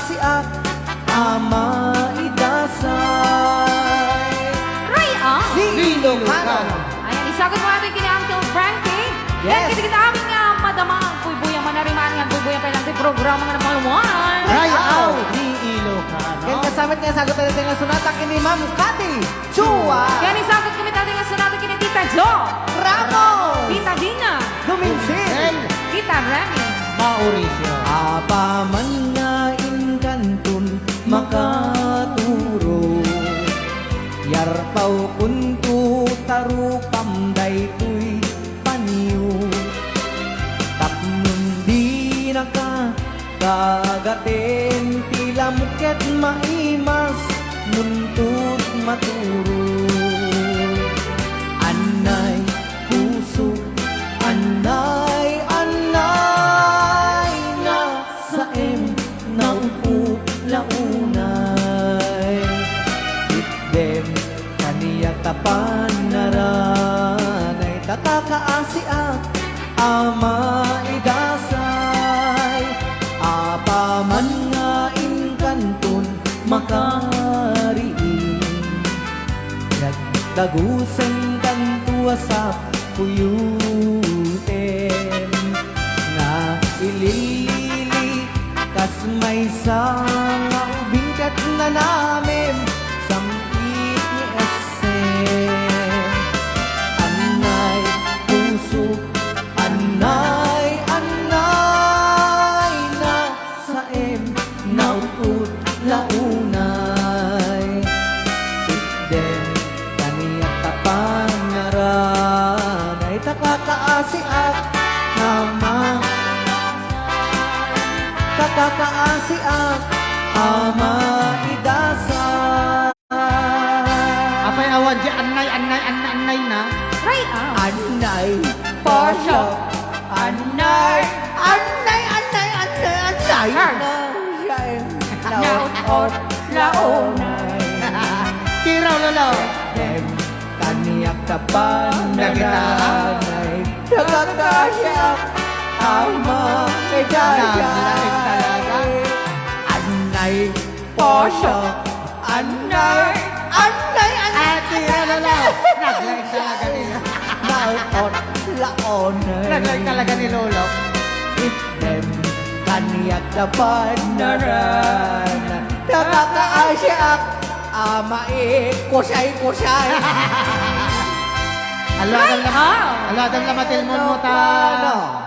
nakakaasiak ama idasay Ray di Ilocano. Ayan, isagot mo natin kini Uncle Frankie. Yes. Yan, kita amin nga madama ang buyang manarimaan nga buyang kailang ti programa nga naman luwan. Rayaw di Ilocano. Kaya kasamit nga sagot natin nga sunata kini Ma'am Cathy Chua Yan, isagot kami natin nga sunado kini Tita Jo, Ramos Tita Dina, Duminsin Tita Remy. Mauricio. Apaman nga inkanton makaturo Yarpaw kuntu tarupam daytoy paniyo Tapnon di naka kagaten tila muket maimas nuntut maturo Anay puso anay anay na sa naupo launay Itdem kaniyak tapan naranay Takakaasiak ama idasay Apaman nga inkanton makariin Nagdagusan kantua sa puyuten Nga ililili kas may nga ubingkat na namin Sampit ni Esen Anay puso anay anay na sa nauput launay Itden kaniyak tapan naranay Takakaasiak ama Takakaasiak ama idasay Apay awan di anay na. Ray Anay Porsche. Anay Anay Anay Anay Anay Naut-ot launay. Kiraw lolo. Dem kaniyak tapan Nagita. naranay Takakaasiak ama Naglaing talaga. Anay Porsche Anay Anay Anay Kiraw lolo. Naglaing talaga nila. Naot laonay Naglaing talaga ni lolo. Itdem kaniyak tapan naran Nakakaasiak ama kusay-kusay Alo adam lamatil mo ta.